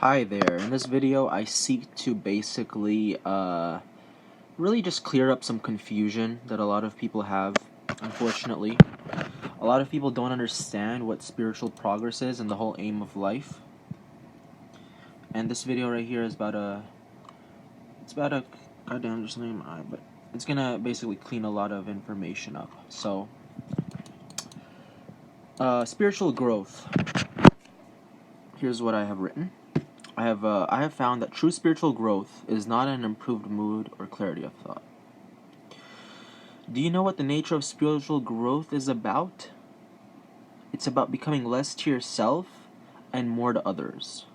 Hi there. In this video, I seek to basically really just clear up some confusion that a lot of people have, unfortunately. A lot of people don't understand what spiritual progress is and the whole aim of life. And this video right here is about a goddamn, there's something in my eye, but it's gonna basically clean a lot of information up. So, spiritual growth. Here's what I have written. I have found that true spiritual growth is not an improved mood or clarity of thought. Do you know what the nature of spiritual growth is about? It's about becoming less to yourself and more to others.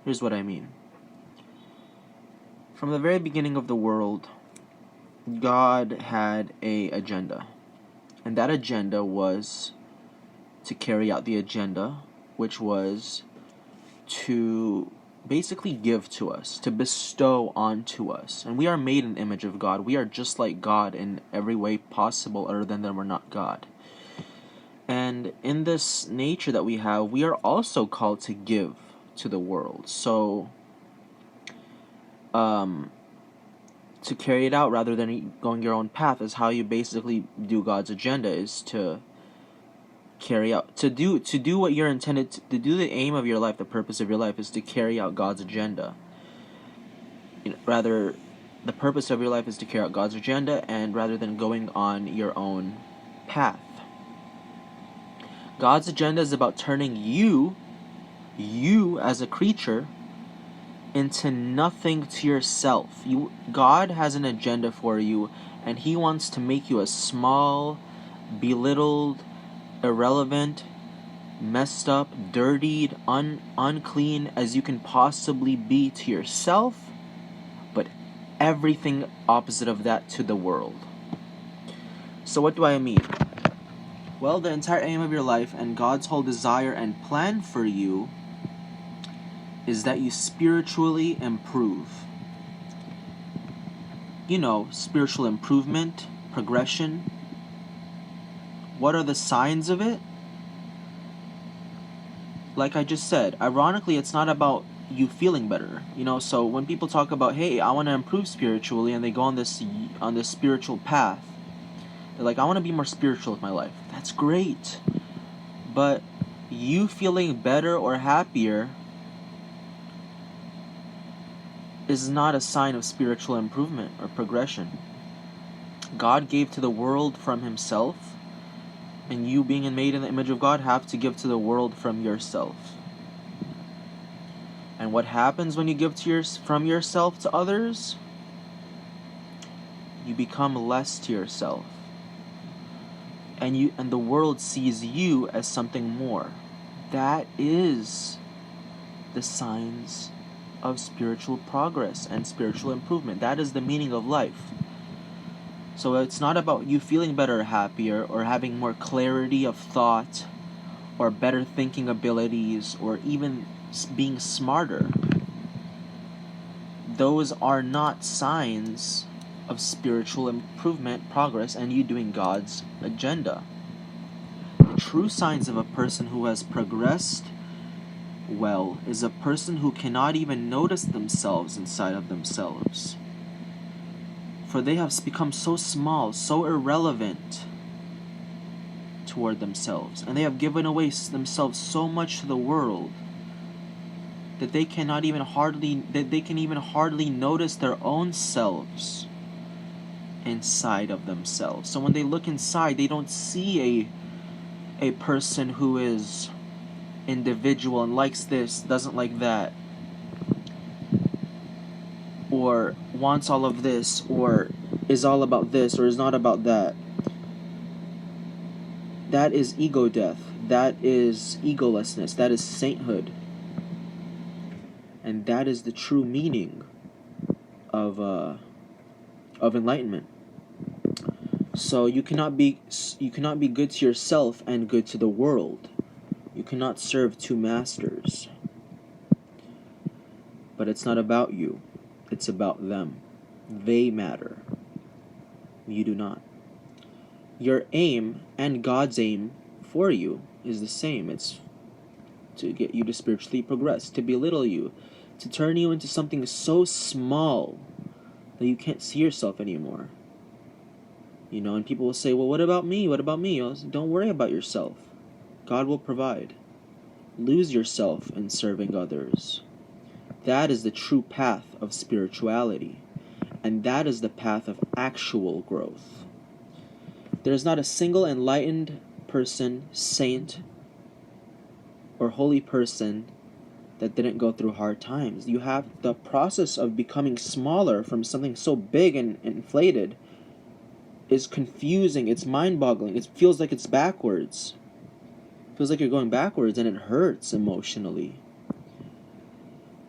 Here's what I mean. From the very beginning of the world, God had an agenda. And that agenda was to carry out the agenda, which was to basically give to us, to bestow onto us. And we are made in the image of God. We are just like God in every way possible, other than that we're not God. And in this nature that we have, we are also called to give to the world. So, to carry it out rather than going your own path is how you basically do God's agenda, is to carry out, to do what you're intended to do. The aim of your life, the purpose of your life, is to carry out God's agenda. The purpose of your life is to carry out God's agenda, and rather than going on your own path. God's agenda is about turning you as a creature, into nothing to yourself. God has an agenda for you, and He wants to make you as small, belittled, irrelevant, messed up, dirtied, unclean as you can possibly be to yourself, but everything opposite of that to the world. So what do I mean? Well, the entire aim of your life and God's whole desire and plan for you is that you spiritually improve. You know, spiritual improvement, progression. What are the signs of it? Like I just said, ironically, it's not about you feeling better. So when people talk about, hey, I want to improve spiritually, and they go on this spiritual path, they're like, I want to be more spiritual with my life. That's great. But you feeling better or happier is not a sign of spiritual improvement or progression. God gave to the world from Himself, and you, being made in the image of God, have to give to the world from yourself. And what happens when you give from yourself to others? You become less to yourself. And the world sees you as something more. That is the signs of spiritual progress and spiritual improvement. That is the meaning of life. So it's not about you feeling better or happier, or having more clarity of thought, or better thinking abilities, or even being smarter. Those are not signs of spiritual improvement, progress, and you doing God's agenda. The true signs of a person who has progressed well is a person who cannot even notice themselves inside of themselves. For they have become so small, so irrelevant toward themselves, and they have given away themselves so much to the world that they can even hardly notice their own selves inside of themselves. So when they look inside, they don't see a person who is individual and likes this, doesn't like that, or wants all of this, or is all about this, or is not about that. That is ego death. That is egolessness. That is sainthood. And that is the true meaning of enlightenment. So you cannot be good to yourself and good to the world. You cannot serve two masters. But it's not about you. It's about them. They matter. You do not. Your aim and God's aim for you is the same. It's to get you to spiritually progress, to belittle you, to turn you into something so small that you can't see yourself anymore. And people will say, well, what about me? What about me? Don't worry about yourself. God will provide. Lose yourself in serving others. That is the true path of spirituality, and that is the path of actual growth. There is not a single enlightened person, saint, or holy person that didn't go through hard times. You have the process of becoming smaller from something so big and inflated is confusing, it's mind-boggling, it feels like it's backwards. It feels like you're going backwards, and it hurts emotionally.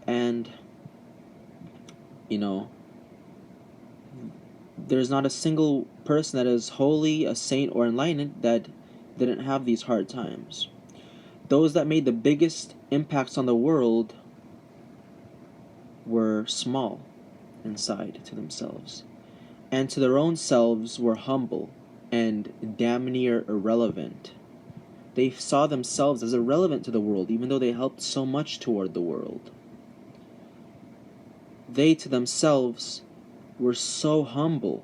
And, there's not a single person that is holy, a saint, or enlightened that didn't have these hard times. Those that made the biggest impacts on the world were small inside to themselves, and to their own selves were humble and damn near irrelevant. They saw themselves as irrelevant to the world, even though they helped so much toward the world. They to themselves were so humble.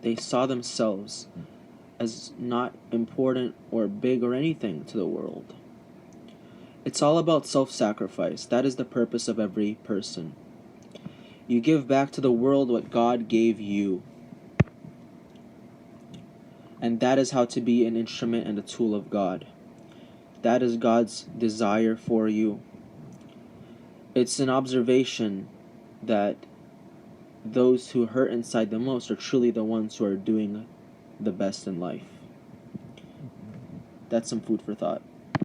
They saw themselves as not important or big or anything to the world. It's all about self-sacrifice. That is the purpose of every person. You give back to the world what God gave you. And that is how to be an instrument and a tool of God. That is God's desire for you. It's an observation that those who hurt inside the most are truly the ones who are doing the best in life. That's some food for thought.